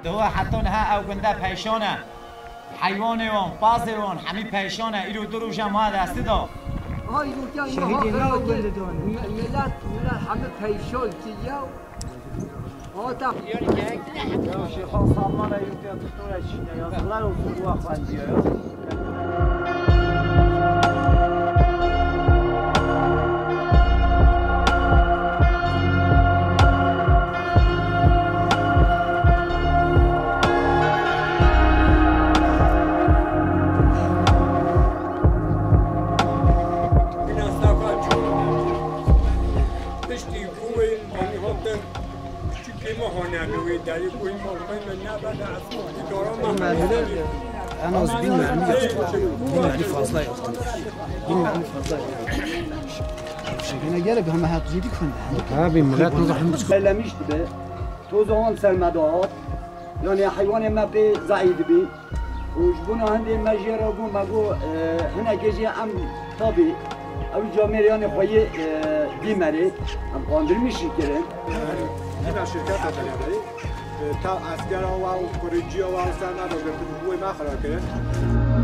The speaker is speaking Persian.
دو حتی نه او گنده پیشانه حیوان وان باز وان همه پیشانه ایرو دو روز ما دستی دا شهید نه گنده دانه ملت همه پیشان کیو آتا یا شیخ سامان ایرو دکترش یا سلال و فرو خواندیه أنا أصبين معني بين معني فاصلة يختم بين معني فاصلة شكلنا جالب هم هتزيدك فن ها بين ملات نضح نمسك لا مش به توزعون سرمدات يعني حيوان ما بي زعيد بي وجبنا هندي مجرى وقوم بقو هنا جزء أم طبي أو جامعة يعني خوي ديمري أم قاندر مشي كرين هنا شركات تجارية تا اسکر و خروجی و سرمایه داشته بودیم ما خراب کردیم